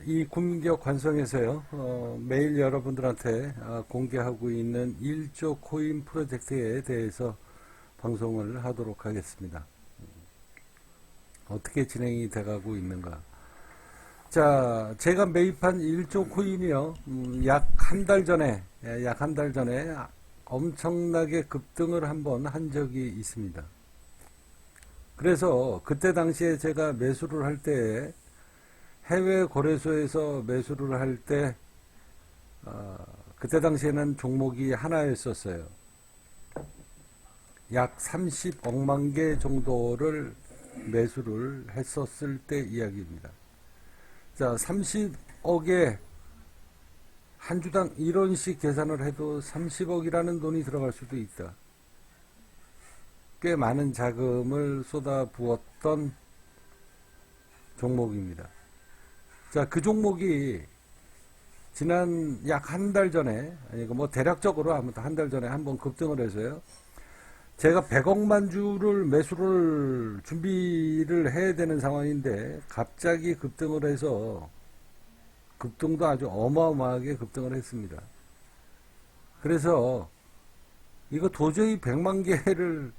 이 국민기업 관성에서요, 매일 여러분들한테 공개하고 있는 1조 코인 프로젝트에 대해서 방송을 하도록 하겠습니다. 어떻게 진행이 돼가고 있는가. 자, 제가 매입한 1조 코인이요, 약 한 달 전에, 엄청나게 급등을 한번 한 적이 있습니다. 그래서 그때 당시에 제가 매수를 할 때, 해외 거래소에서 매수를 할 때, 그때 당시에는 종목이 하나였었어요. 약 30억만 개 정도를 매수를 했었을 때 이야기입니다. 자, 30억에 한 주당 이런 식 계산을 해도 30억이라는 돈이 들어갈 수도 있다. 꽤 많은 자금을 쏟아부었던 종목입니다. 자, 그 종목이 지난 약 한 달 전에, 아니, 뭐 대략적으로 아무튼 한 달 전에 한번 급등을 해서요. 제가 100억만 주를 매수를 준비를 해야 되는 상황인데 갑자기 급등을 해서 급등도 아주 어마어마하게 급등을 했습니다. 그래서 이거 도저히 100만 개를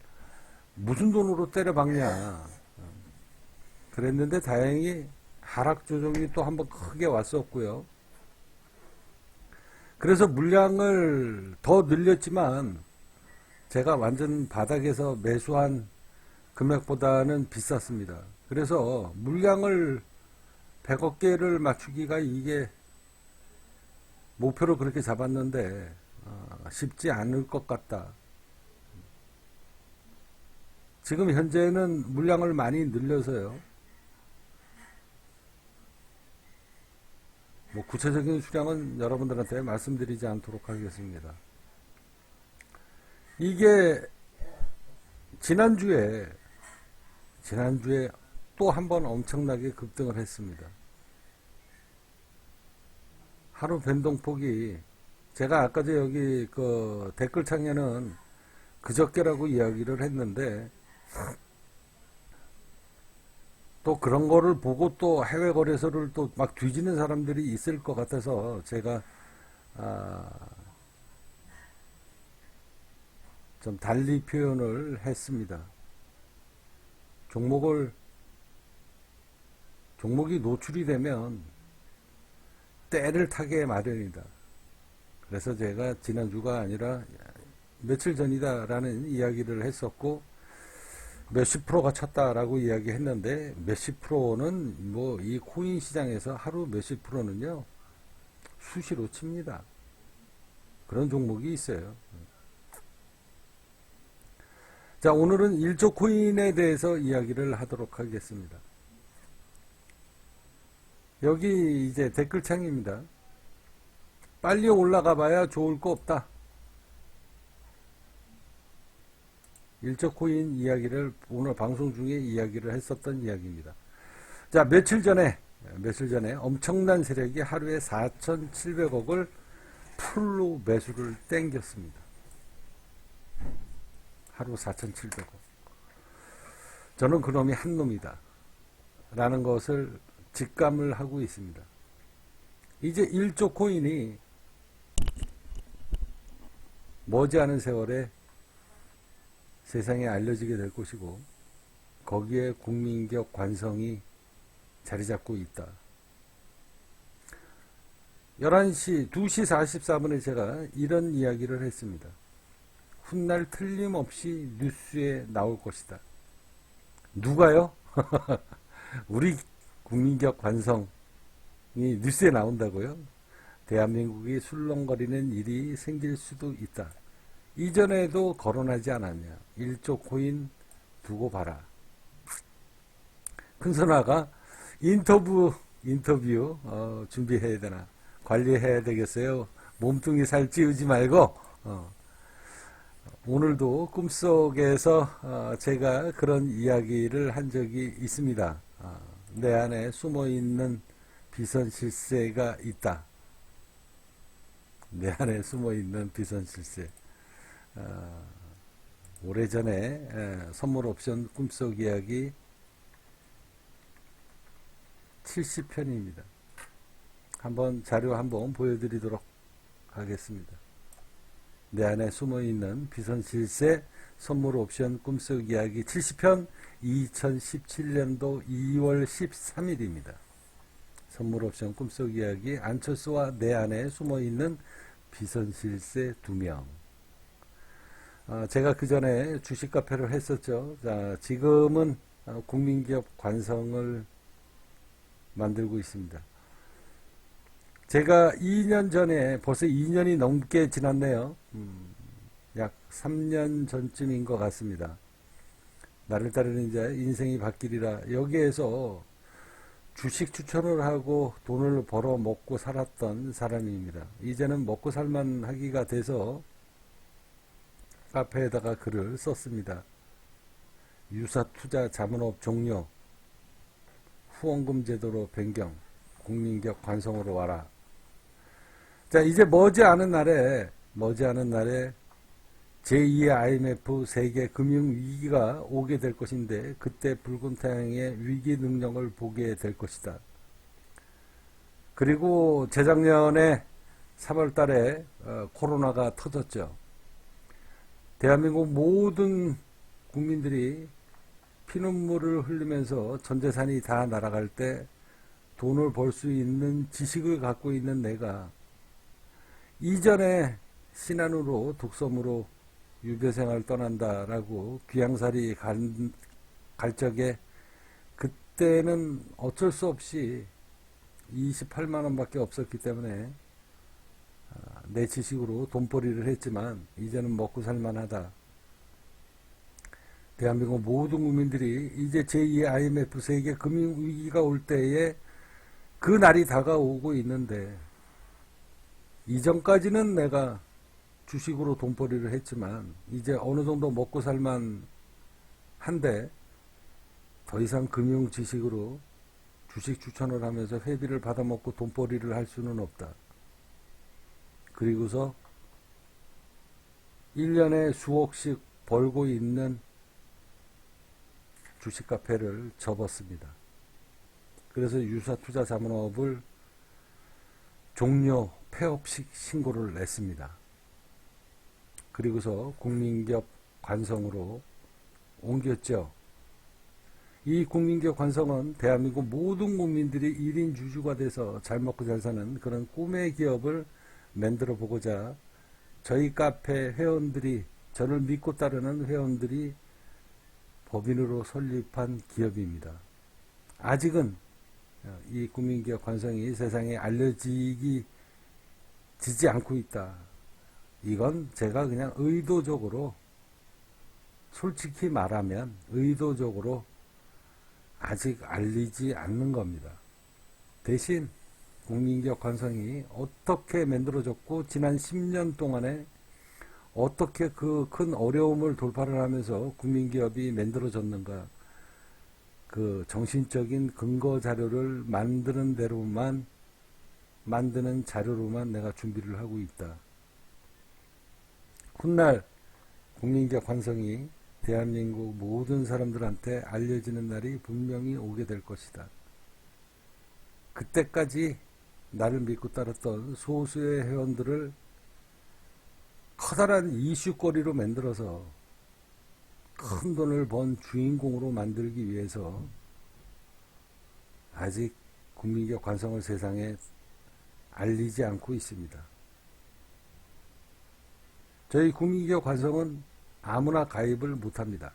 무슨 돈으로 때려박냐 그랬는데 다행히 하락 조정이 또 한번 크게 왔었고요. 그래서 물량을 더 늘렸지만 제가 완전 바닥에서 매수한 금액보다는 비쌌습니다. 그래서 물량을 100억 개를 맞추기가 이게 목표로 그렇게 잡았는데 쉽지 않을 것 같다. 지금 현재는 물량을 많이 늘려서요. 뭐 구체적인 수량은 여러분들한테 말씀드리지 않도록 하겠습니다. 이게 지난주에 또 한 번 엄청나게 급등을 했습니다. 하루 변동폭이 제가 아까 여기 그 댓글창에는 그저께라고 이야기를 했는데 또 그런 거를 보고 또 해외 거래소를 또 막 뒤지는 사람들이 있을 것 같아서 제가 좀 달리 표현을 했습니다. 종목이 노출이 되면 때를 타게 마련이다. 그래서 제가 지난주가 아니라 며칠 전이다라는 이야기를 했었고 몇십 프로가 쳤다라고 이야기했는데 몇십 프로는 뭐 이 코인 시장에서 하루 몇십 프로는요 수시로 칩니다. 그런 종목이 있어요. 자, 오늘은 1조 코인에 대해서 이야기를 하도록 하겠습니다. 여기 이제 댓글창입니다. 빨리 올라가 봐야 좋을 거 없다. 1조 코인 이야기를 오늘 방송 중에 이야기를 했었던 이야기입니다. 자, 며칠 전에 엄청난 세력이 하루에 4,700억을 풀로 매수를 땡겼습니다. 하루 4,700억. 저는 그놈이 한 놈이다. 라는 것을 직감을 하고 있습니다. 이제 1조 코인이 머지않은 세월에 세상에 알려지게 될 것이고 거기에 국민기업 관성이 자리 잡고 있다. 2시 44분에 제가 이런 이야기를 했습니다. 훗날 틀림없이 뉴스에 나올 것이다. 누가요? 우리 국민기업 관성이 뉴스에 나온다고요? 대한민국이 술렁거리는 일이 생길 수도 있다. 이전에도 거론하지 않았냐. 1조 코인 두고 봐라. 큰선아가 인터뷰 준비해야 되나. 관리해야 되겠어요. 몸뚱이 살 찌우지 말고 오늘도 꿈속에서 제가 그런 이야기를 한 적이 있습니다. 내 안에 숨어있는 비선실세가 있다. 내 안에 숨어있는 비선실세. 오래전에 선물 옵션 꿈속 이야기 70편입니다. 한번 자료 한번 보여드리도록 하겠습니다. 내 안에 숨어있는 비선실세 선물 옵션 꿈속 이야기 70편 2017년도 2월 13일입니다. 선물 옵션 꿈속 이야기 안철수와 내 안에 숨어있는 비선실세 2명. 제가 그 전에 주식 카페를 했었죠. 자, 지금은 국민기업 관성을 만들고 있습니다. 제가 2년 전에, 벌써 2년이 넘게 지났네요. 약 3년 전쯤인 것 같습니다. 나를 따르는 이제 인생이 바뀌리라. 여기에서 주식 추천을 하고 돈을 벌어 먹고 살았던 사람입니다. 이제는 먹고 살만 하기가 돼서 카페에다가 글을 썼습니다. 유사투자 자문업 종료, 후원금 제도로 변경, 국민기업 관성으로 와라. 자, 이제 머지않은 날에 제2의 IMF 세계 금융위기가 오게 될 것인데 그때 붉은 태양의 위기 능력을 보게 될 것이다. 그리고 재작년에 3월 달에 코로나가 터졌죠. 대한민국 모든 국민들이 피눈물을 흘리면서 전 재산이 다 날아갈 때 돈을 벌 수 있는 지식을 갖고 있는 내가 이전에 신안으로 독섬으로 유교생활 떠난다라고 귀향살이 갈 적에 그때는 어쩔 수 없이 28만원 밖에 없었기 때문에 내 지식으로 돈벌이를 했지만 이제는 먹고 살만하다. 대한민국 모든 국민들이 이제 제2의 IMF 세계 금융위기가 올 때에 그 날이 다가오고 있는데 이전까지는 내가 주식으로 돈벌이를 했지만 이제 어느 정도 먹고 살만 한데 더 이상 금융 지식으로 주식 추천을 하면서 회비를 받아먹고 돈벌이를 할 수는 없다. 그리고서 1년에 수억씩 벌고 있는 주식 카페를 접었습니다. 그래서 유사투자 자문업을 종료 폐업식 신고를 냈습니다. 그리고서 국민기업 관성으로 옮겼죠. 이 국민기업 관성은 대한민국 모든 국민들이 1인 주주가 돼서 잘 먹고 잘 사는 그런 꿈의 기업을 만들어 보고자 저희 카페 회원들이, 저를 믿고 따르는 회원들이 법인으로 설립한 기업입니다. 아직은 이 국민기업 관성이 세상에 알려지지 않고 있다. 이건 제가 그냥 의도적으로, 솔직히 말하면 의도적으로 아직 알리지 않는 겁니다. 대신 국민기업 관성이 어떻게 만들어졌고 지난 10년 동안에 어떻게 그 큰 어려움을 돌파를 하면서 국민기업이 만들어졌는가, 그 정신적인 근거 자료를 만드는 자료로만 내가 준비를 하고 있다. 훗날 국민기업 관성이 대한민국 모든 사람들한테 알려지는 날이 분명히 오게 될 것이다. 그때까지 나를 믿고 따랐던 소수의 회원들을 커다란 이슈거리로 만들어서 큰 돈을 번 주인공으로 만들기 위해서 아직 국민기업 관성을 세상에 알리지 않고 있습니다. 저희 국민기업 관성은 아무나 가입을 못합니다.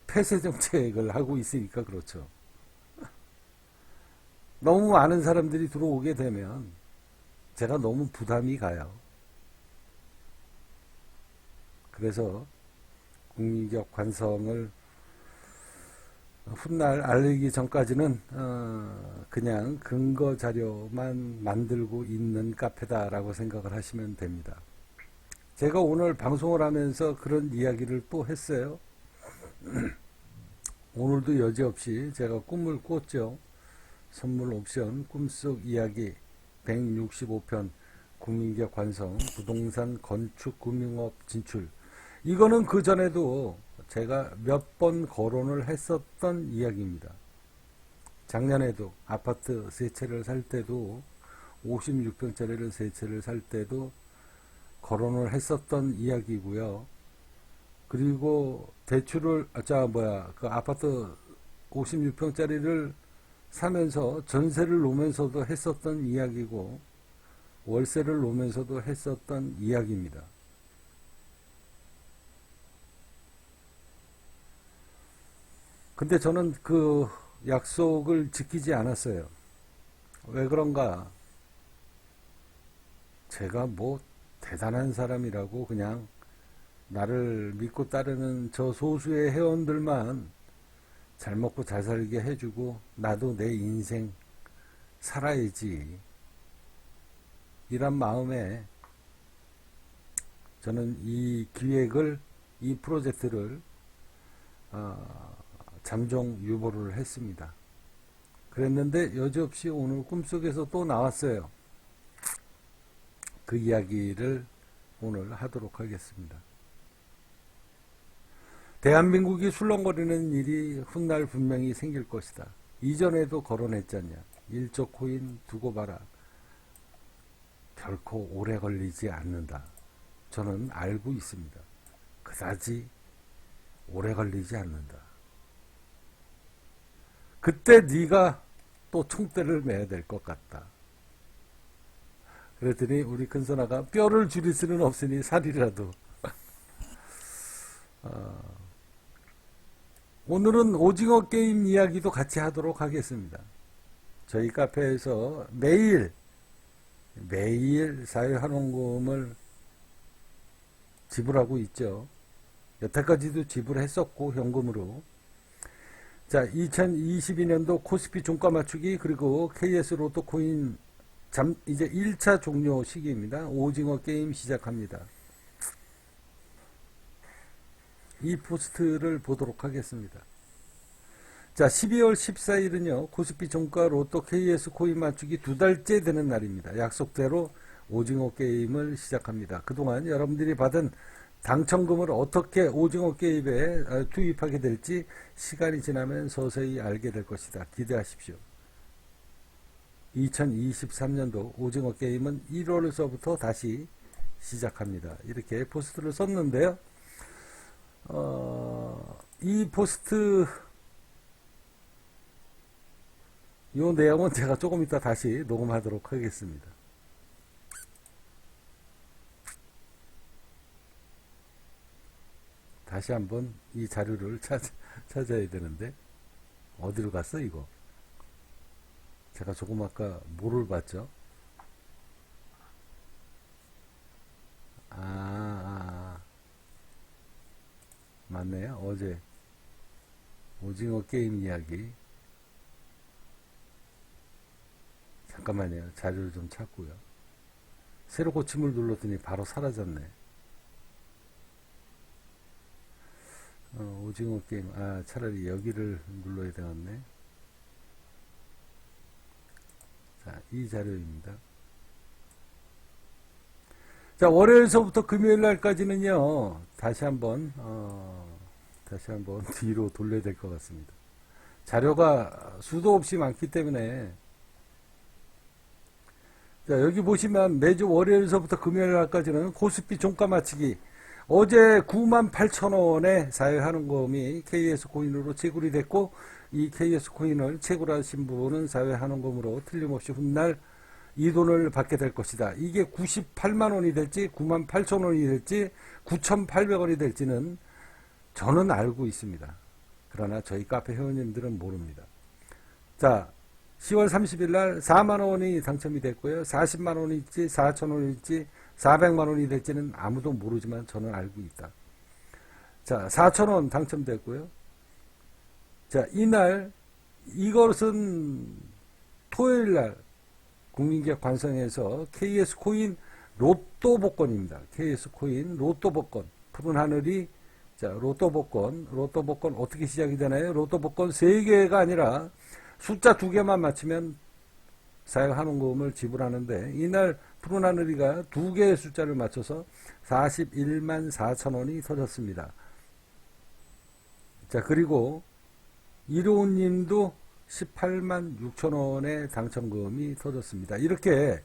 폐쇄 정책을 하고 있으니까 그렇죠. 너무 많은 사람들이 들어오게 되면 제가 너무 부담이 가요. 그래서 국민기업 관성을 훗날 알리기 전까지는 그냥 근거 자료만 만들고 있는 카페다라고 생각을 하시면 됩니다. 제가 오늘 방송을 하면서 그런 이야기를 또 했어요. 오늘도 여지없이 제가 꿈을 꿨죠. 선물 옵션 꿈속 이야기 165편 국민기업 관성 부동산 건축 금융업 진출. 이거는 그 전에도 제가 몇 번 거론을 했었던 이야기입니다. 작년에도 아파트 세 채를 살 때도 56평짜리를 세 채를 살 때도 거론을 했었던 이야기고요. 그리고 대출을 그 아파트 56평짜리를 사면서 전세를 놓으면서도 했었던 이야기고 월세를 놓으면서도 했었던 이야기입니다. 근데 저는 그 약속을 지키지 않았어요. 왜 그런가? 제가 뭐 대단한 사람이라고 그냥 나를 믿고 따르는 저 소수의 회원들만 잘 먹고 잘 살게 해주고 나도 내 인생 살아야지 이런 마음에 저는 이 기획을 이 프로젝트를 잠정 유보를 했습니다. 그랬는데 여지없이 오늘 꿈속에서 또 나왔어요. 그 이야기를 오늘 하도록 하겠습니다. 대한민국이 술렁거리는 일이 훗날 분명히 생길 것이다. 이전에도 거론했잖냐. 1조 코인 두고 봐라. 결코 오래 걸리지 않는다. 저는 알고 있습니다. 그다지 오래 걸리지 않는다. 그때 네가 또 총대를 매야 될 것 같다. 그랬더니 우리 큰손아가 뼈를 줄일 수는 없으니 살이라도. 오늘은 오징어 게임 이야기도 같이 하도록 하겠습니다. 저희 카페에서 매일 사회환원금을 지불하고 있죠. 여태까지도 지불했었고 현금으로. 자, 2022년도 코스피 종가 맞추기 그리고 KS 로또 코인 이제 1차 종료 시기입니다. 오징어 게임 시작합니다. 이 포스트를 보도록 하겠습니다. 자, 12월 14일은요. 코스피 종가 로또 KS 코인 맞추기 2달째 되는 날입니다. 약속대로 오징어 게임을 시작합니다. 그동안 여러분들이 받은 당첨금을 어떻게 오징어 게임에 투입하게 될지 시간이 지나면 서서히 알게 될 것이다. 기대하십시오. 2023년도 오징어 게임은 1월서부터 다시 시작합니다. 이렇게 포스트를 썼는데요. 이 포스트 요 내용은 제가 조금 이따 다시 녹음하도록 하겠습니다. 다시 한번 이 자료를 찾아야 되는데 어디로 갔어 이거? 제가 조금 아까 뭐를 봤죠? 맞네요. 어제 오징어 게임 이야기. 잠깐만요. 자료를 좀 찾고요. 새로 고침을 눌렀더니 바로 사라졌네. 오징어 게임. 차라리 여기를 눌러야 되겠네. 자, 이 자료입니다. 자, 월요일서부터 금요일 날까지는요, 다시 한번 뒤로 돌려야 될 것 같습니다. 자료가 수도 없이 많기 때문에, 자, 여기 보시면 매주 월요일서부터 금요일 날까지는 코스피 종가 맞추기. 어제 98,000원에 사회환원금이 KS 코인으로 채굴이 됐고, 이 KS 코인을 채굴하신 분은 사회환원금으로 틀림없이 훗날 이 돈을 받게 될 것이다. 이게 98만원이 될지 98,000원이 될지 9,800원이 될지는 저는 알고 있습니다. 그러나 저희 카페 회원님들은 모릅니다. 자, 10월 30일 날 4만원이 당첨이 됐고요. 40만원일지 4,000원일지 400만원이 될지는 아무도 모르지만 저는 알고 있다. 자, 4,000원 당첨됐고요. 자, 이것은 토요일 날 국민기업 관성에서 KS 코인 로또 복권입니다. KS 코인 로또 복권. 푸른 하늘이, 자, 로또 복권 어떻게 시작이 되나요? 로또 복권 3개가 아니라 숫자 2개만 맞추면 사회환원금을 지불하는데, 이날 푸른 하늘이가 2개의 숫자를 맞춰서 41만 4천원이 터졌습니다. 자, 그리고 이로운님도 18만 6천 원의 당첨금이 터졌습니다. 이렇게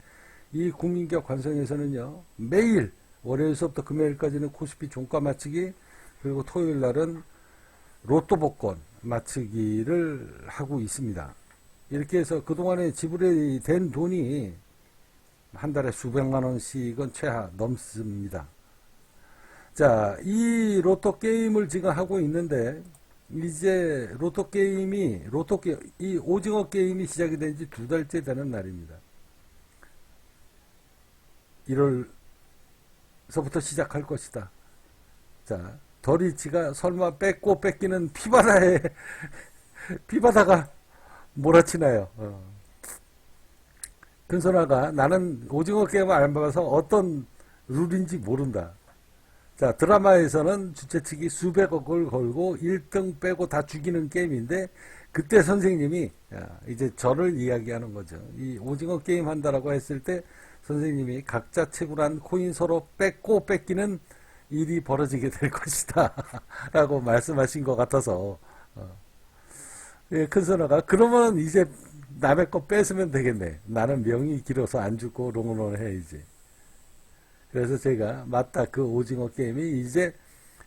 이 국민기업 관성에서는요, 매일 월요일서부터 금요일까지는 코스피 종가 맞추기, 그리고 토요일 날은 로또 복권 맞추기를 하고 있습니다. 이렇게 해서 그동안에 지불이 된 돈이 한 달에 수백만 원씩은 최하 넘습니다. 자, 이 로또 게임을 지금 하고 있는데, 이제 이 오징어 게임이 시작이 된 지 2달째 되는 날입니다. 1월서부터 시작할 것이다. 자, 더리치가 설마 뺏고 뺏기는 피바다가 몰아치나요? 근선화가 나는 오징어 게임을 안 봐서 어떤 룰인지 모른다. 자, 드라마에서는 주최 측이 수백억을 걸고 1등 빼고 다 죽이는 게임인데, 그때 선생님이 이제 저를 이야기하는 거죠. 이 오징어 게임 한다라고 했을 때 선생님이 각자 채굴한 코인 서로 뺏고 뺏기는 일이 벌어지게 될 것이다 라고 말씀하신 것 같아서, 예, 큰선아가 그러면 이제 남의 거 뺏으면 되겠네. 나는 명이 길어서 안 죽고 롱런을 해야지. 그래서 제가 맞다, 그 오징어 게임이 이제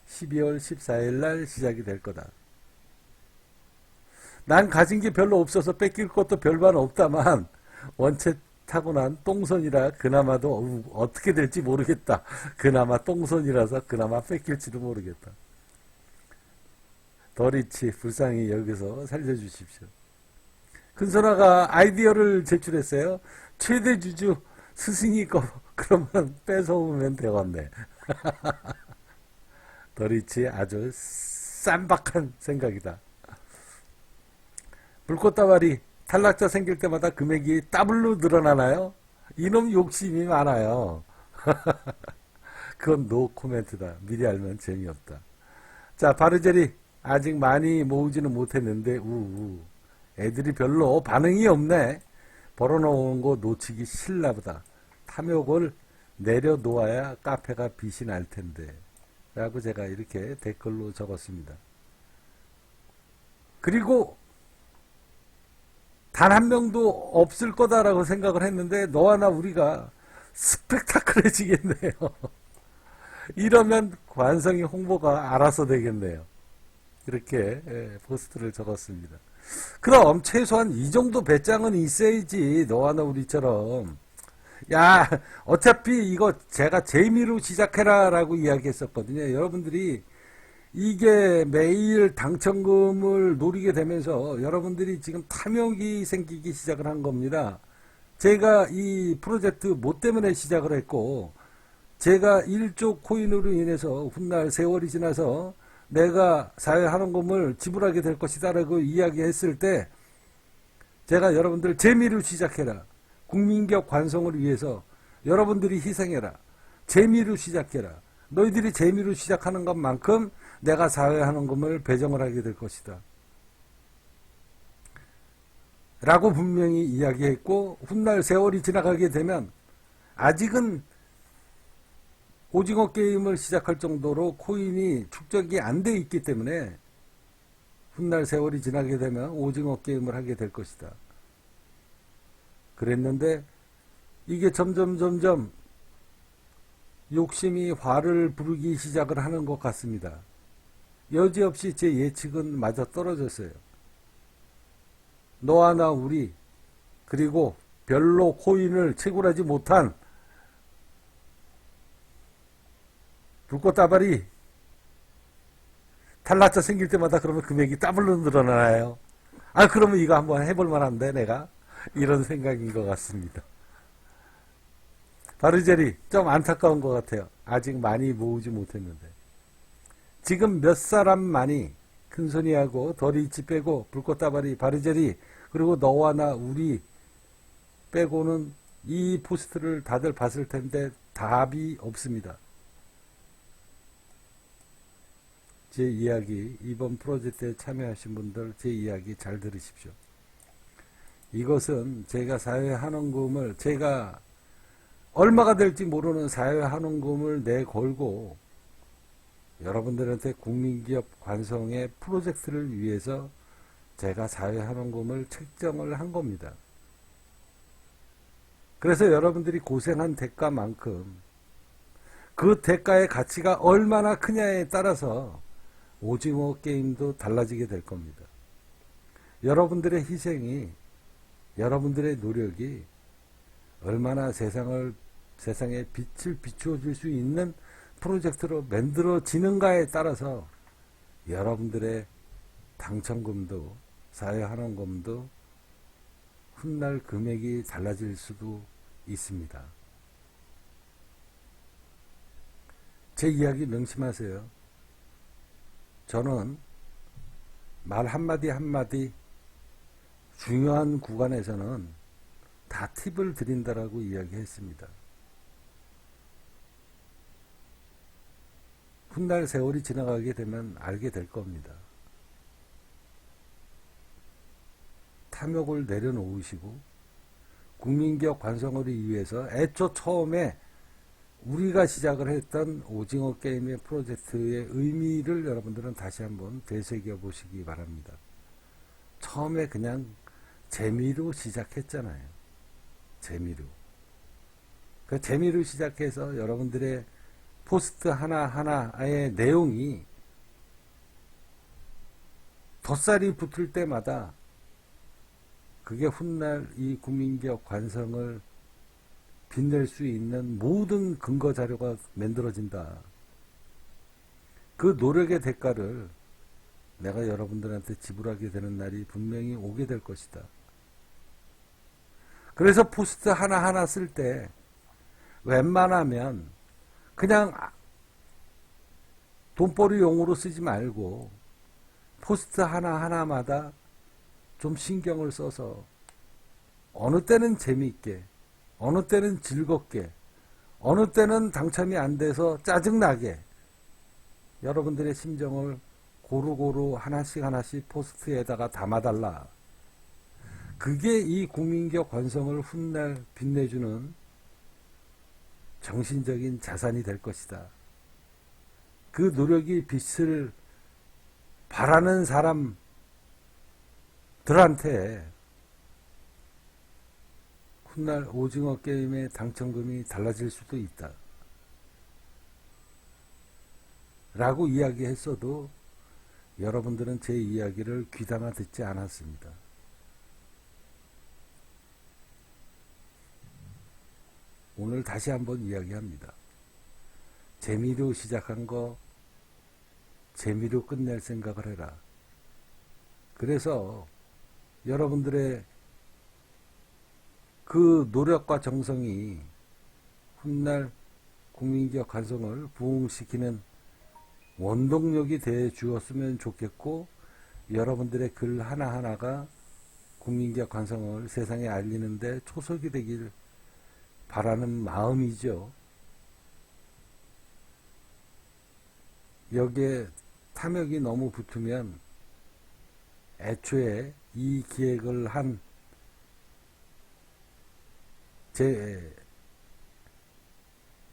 12월 14일 날 시작이 될 거다. 난 가진 게 별로 없어서 뺏길 것도 별반 없다만 원체 타고난 똥손이라 그나마도 어떻게 될지 모르겠다. 그나마 똥손이라서 그나마 뺏길지도 모르겠다. 더리치 불쌍히 여기서 살려주십시오. 큰선아가 아이디어를 제출했어요. 최대 주주 스승이 거 그러면 뺏어오면 되겠네. 더리치 아주 쌈박한 생각이다. 불꽃다발이 탈락자 생길 때마다 금액이 더블로 늘어나나요? 이놈 욕심이 많아요. 그건 노 코멘트다. 미리 알면 재미없다. 자, 바르제리 아직 많이 모으지는 못했는데 애들이 별로 반응이 없네. 벌어놓은 거 놓치기 싫나보다. 탐욕을 내려놓아야 카페가 빛이 날 텐데 라고 제가 이렇게 댓글로 적었습니다. 그리고 단 한 명도 없을 거다라고 생각을 했는데 너와 나 우리가 스펙타클해지겠네요. 이러면 관성이 홍보가 알아서 되겠네요. 이렇게 포스트를 적었습니다. 그럼 최소한 이 정도 배짱은 있어야지. 너와 나 우리처럼. 야, 어차피 이거 제가 재미로 시작해라 라고 이야기했었거든요. 여러분들이 이게 매일 당첨금을 노리게 되면서 여러분들이 지금 탐욕이 생기기 시작을 한 겁니다. 제가 이 프로젝트 뭐 때문에 시작을 했고, 제가 1조 코인으로 인해서 훗날 세월이 지나서 내가 사회환원금을 지불하게 될 것이다 라고 이야기했을 때, 제가 여러분들 재미로 시작해라. 국민기업 관성을 위해서 여러분들이 희생해라. 재미로 시작해라. 너희들이 재미로 시작하는 것만큼 내가 사회환원금을 배정을 하게 될 것이다. 라고 분명히 이야기했고, 훗날 세월이 지나가게 되면 아직은 오징어 게임을 시작할 정도로 코인이 축적이 안 돼 있기 때문에 훗날 세월이 지나게 되면 오징어 게임을 하게 될 것이다. 그랬는데 이게 점점 욕심이 화를 부르기 시작을 하는 것 같습니다. 여지없이 제 예측은 맞아 떨어졌어요. 너와 나 우리, 그리고 별로 코인을 채굴하지 못한 불꽃다발이 탈락자 생길 때마다 그러면 금액이 더블로 늘어나나요? 아, 그러면 이거 한번 해볼 만한데 내가? 이런 생각인 것 같습니다. 바르제리 좀 안타까운 것 같아요. 아직 많이 모으지 못했는데. 지금 몇 사람만이 큰손이하고 더리치 빼고 불꽃다발이 바르제리 그리고 너와 나 우리 빼고는 이 포스트를 다들 봤을 텐데 답이 없습니다. 제 이야기, 이번 프로젝트에 참여하신 분들 제 이야기 잘 들으십시오. 이것은 제가 사회환원금을, 제가 얼마가 될지 모르는 사회환원금을 내걸고 여러분들한테 국민기업 관성의 프로젝트를 위해서 제가 사회환원금을 책정을 한 겁니다. 그래서 여러분들이 고생한 대가만큼 그 대가의 가치가 얼마나 크냐에 따라서 오징어 게임도 달라지게 될 겁니다. 여러분들의 희생이, 여러분들의 노력이 얼마나 세상에 빛을 비추어줄 수 있는 프로젝트로 만들어지는가에 따라서 여러분들의 당첨금도 사회환원금도 훗날 금액이 달라질 수도 있습니다. 제 이야기 명심하세요. 저는 말 한마디 한마디 중요한 구간에서는 다 팁을 드린다라고 이야기했습니다. 훗날 세월이 지나가게 되면 알게 될 겁니다. 탐욕을 내려놓으시고 국민기업 관성을 위해서 애초 처음에 우리가 시작을 했던 오징어 게임의 프로젝트의 의미를 여러분들은 다시 한번 되새겨 보시기 바랍니다. 처음에 그냥 재미로 시작했잖아요. 재미로. 그 재미로 시작해서 여러분들의 포스트 하나하나의 내용이 덧살이 붙을 때마다 그게 훗날 이 국민기업 관성을 빛낼 수 있는 모든 근거 자료가 만들어진다. 그 노력의 대가를 내가 여러분들한테 지불하게 되는 날이 분명히 오게 될 것이다. 그래서 포스트 하나하나 쓸 때 웬만하면 그냥 돈벌이용으로 쓰지 말고 포스트 하나하나마다 좀 신경을 써서 어느 때는 재미있게, 어느 때는 즐겁게, 어느 때는 당첨이 안 돼서 짜증나게 여러분들의 심정을 고루고루 하나씩 하나씩 포스트에다가 담아달라. 그게 이 국민기업 관성을 훗날 빛내주는 정신적인 자산이 될 것이다. 그 노력이 빛을 바라는 사람들한테 훗날 오징어 게임의 당첨금이 달라질 수도 있다. 라고 이야기했어도 여러분들은 제 이야기를 귀담아 듣지 않았습니다. 오늘 다시 한번 이야기합니다. 재미로 시작한 거 재미로 끝낼 생각을 해라. 그래서 여러분들의 그 노력과 정성이 훗날 국민기업 관성을 부흥시키는 원동력이 되어 주었으면 좋겠고, 여러분들의 글 하나하나가 국민기업 관성을 세상에 알리는데 초석이 되길 바라는 마음이죠. 여기에 탐욕이 너무 붙으면 애초에 이 기획을 한 제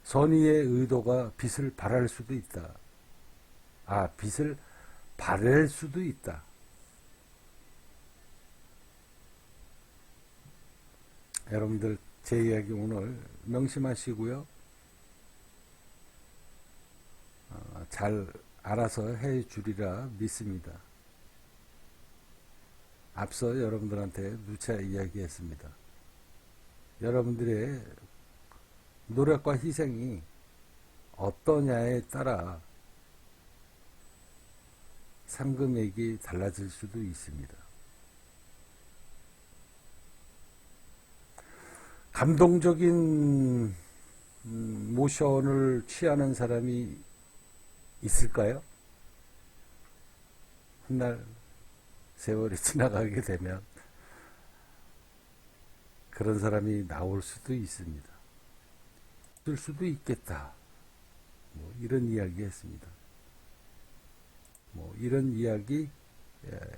선의의 의도가 빛을 발할 수도 있다. 빛을 발할 수도 있다. 여러분들 제 이야기 오늘 명심하시고요. 잘 알아서 해 주리라 믿습니다. 앞서 여러분들한테 누차 이야기했습니다. 여러분들의 노력과 희생이 어떠냐에 따라 상금액이 달라질 수도 있습니다. 감동적인 모션을 취하는 사람이 있을까요? 훗날 세월이 지나가게 되면 그런 사람이 나올 수도 있습니다. 될 수도 있겠다. 이런 이야기 했습니다. 이런 이야기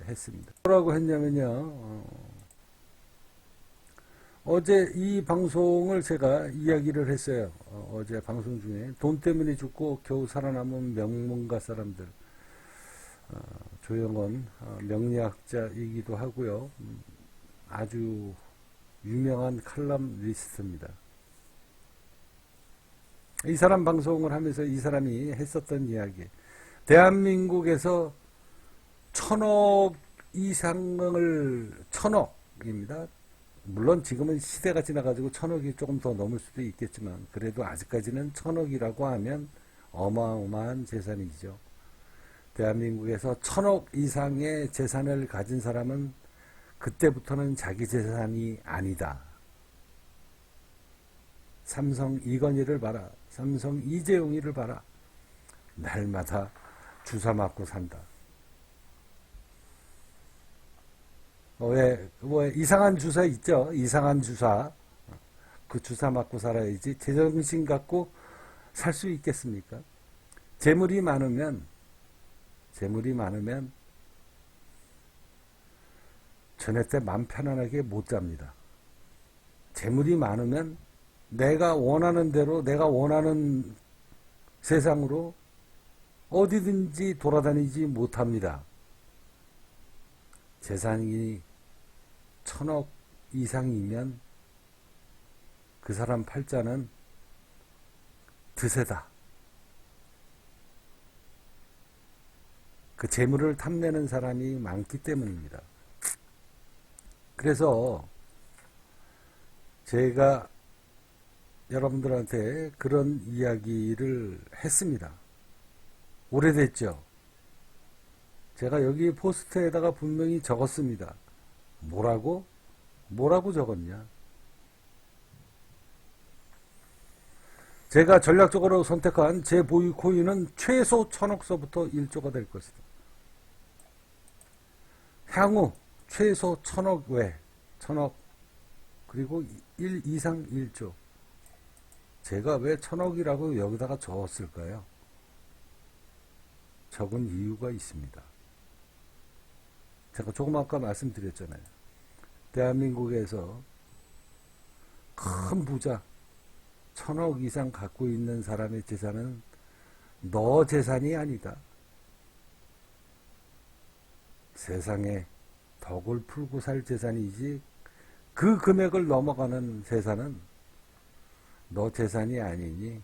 했습니다. 뭐라고 했냐면요. 어제 이 방송을 제가 이야기를 했어요. 어제 방송 중에 돈 때문에 죽고 겨우 살아남은 명문가 사람들. 조영원 명리학자이기도 하고요. 아주 유명한 칼럼니스트입니다. 이 사람 방송을 하면서 이 사람이 했었던 이야기, 대한민국에서 1000억 이상을, 1000억입니다. 물론 지금은 시대가 지나가지고 1000억이 조금 더 넘을 수도 있겠지만 그래도 아직까지는 1000억이라고 하면 어마어마한 재산이죠. 대한민국에서 1000억 이상의 재산을 가진 사람은 그때부터는 자기 재산이 아니다. 삼성 이건희를 봐라. 삼성 이재용이를 봐라. 날마다 주사 맞고 산다. 왜 이상한 주사 있죠? 이상한 주사. 그 주사 맞고 살아야지. 제정신 갖고 살 수 있겠습니까? 재물이 많으면 전에 때 맘 편안하게 못 잡니다. 재물이 많으면 내가 원하는 대로, 내가 원하는 세상으로 어디든지 돌아다니지 못합니다. 재산이 1000억 이상이면 그 사람 팔자는 드세다. 그 재물을 탐내는 사람이 많기 때문입니다. 그래서 제가 여러분들한테 그런 이야기를 했습니다. 오래됐죠? 제가 여기 포스트에다가 분명히 적었습니다. 뭐라고 적었냐? 제가 전략적으로 선택한 제 보유 코인은 최소 1000억서부터 1조가 될 것이다. 향후 최소 1000억 외, 1000억, 그리고 1 이상 1조. 제가 왜 1000억이라고 여기다가 적었을까요? 적은 이유가 있습니다. 제가 조금 아까 말씀드렸잖아요. 대한민국에서 큰 부자, 1000억 이상 갖고 있는 사람의 재산은 너 재산이 아니다. 세상에 덕을 풀고 살 재산이지 그 금액을 넘어가는 재산은 너 재산이 아니니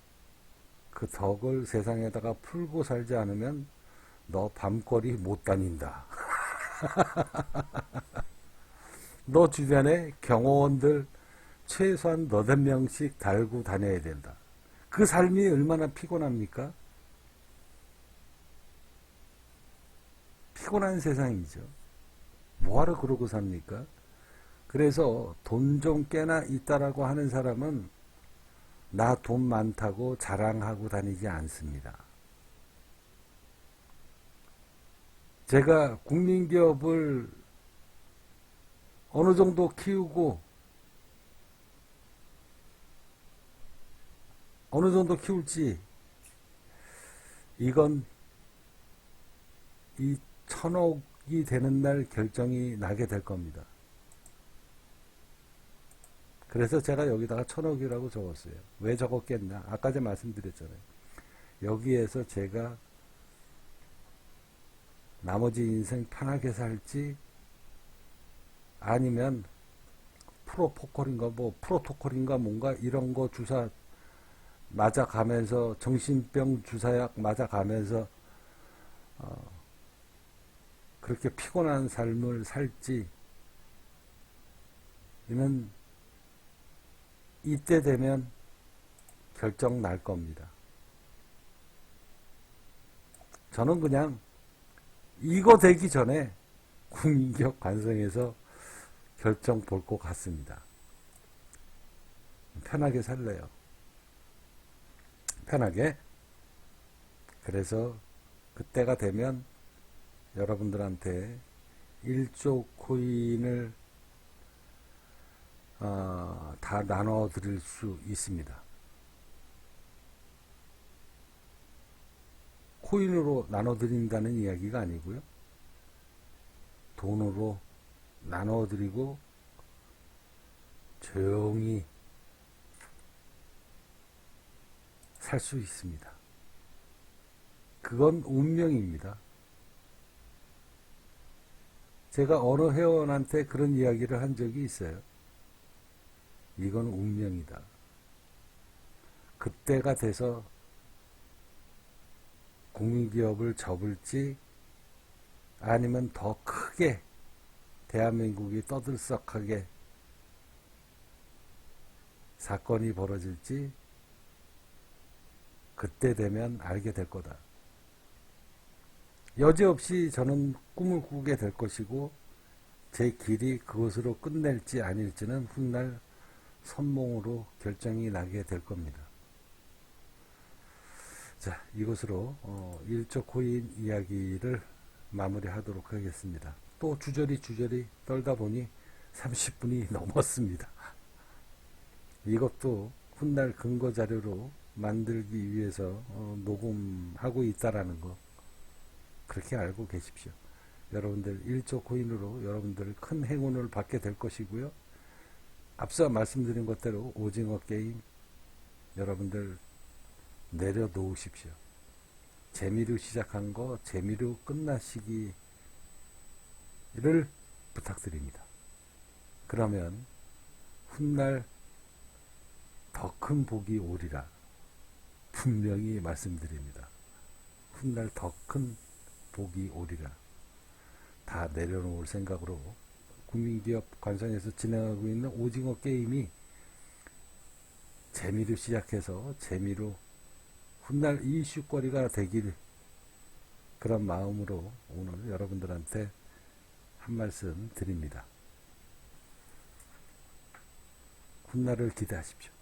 그 덕을 세상에다가 풀고 살지 않으면 너 밤거리 못 다닌다. 너 주변에 경호원들 최소한 너댓 명씩 달고 다녀야 된다. 그 삶이 얼마나 피곤합니까? 피곤한 세상이죠. 뭐하러 그러고 삽니까? 그래서 돈 좀 꽤나 있다라고 하는 사람은 나 돈 많다고 자랑하고 다니지 않습니다. 제가 국민기업을 어느 정도 키우고 어느 정도 키울지 이건 이 1000억이 되는 날 결정이 나게 될 겁니다. 그래서 제가 여기다가 1000억이라고 적었어요. 왜 적었겠나? 아까 전에 말씀드렸잖아요. 여기에서 제가 나머지 인생 편하게 살지 아니면 프로토콜인가 뭔가 이런 거 주사 맞아가면서 정신병 주사약 맞아가면서 그렇게 피곤한 삶을 살지 이는 이때 되면 결정 날 겁니다. 저는 그냥 이거 되기 전에 국민기업 관성에서 결정 볼 것 같습니다. 편하게 살래요. 편하게. 그래서 그때가 되면 여러분들한테 1조 코인을 다 나눠 드릴 수 있습니다. 코인으로 나눠 드린다는 이야기가 아니고요. 돈으로 나눠 드리고 조용히 살 수 있습니다. 그건 운명입니다. 제가 어느 회원한테 그런 이야기를 한 적이 있어요. 이건 운명이다. 그때가 돼서 공기업을 접을지 아니면 더 크게 대한민국이 떠들썩하게 사건이 벌어질지 그때 되면 알게 될 거다. 여지없이 저는 꿈을 꾸게 될 것이고 제 길이 그것으로 끝낼지 아닐지는 훗날 선몽으로 결정이 나게 될 겁니다. 자, 이것으로 일조 코인 이야기를 마무리하도록 하겠습니다. 또 주저리 떨다 보니 30분이 넘었습니다. 이것도 훗날 근거 자료로 만들기 위해서 녹음하고 있다라는 거 그렇게 알고 계십시오. 여러분들 1조 코인으로 여러분들 큰 행운을 받게 될 것이고요. 앞서 말씀드린 것대로 오징어 게임 여러분들 내려놓으십시오. 재미로 시작한 거 재미로 끝나시기를 부탁드립니다. 그러면 훗날 더 큰 복이 오리라 분명히 말씀드립니다. 훗날 더 큰 복이 오리라. 다 내려놓을 생각으로 국민기업 관상에서 진행하고 있는 오징어 게임이 재미로 시작해서 재미로 훗날 이슈거리가 되길 그런 마음으로 오늘 여러분들한테 한 말씀 드립니다. 훗날을 기대하십시오.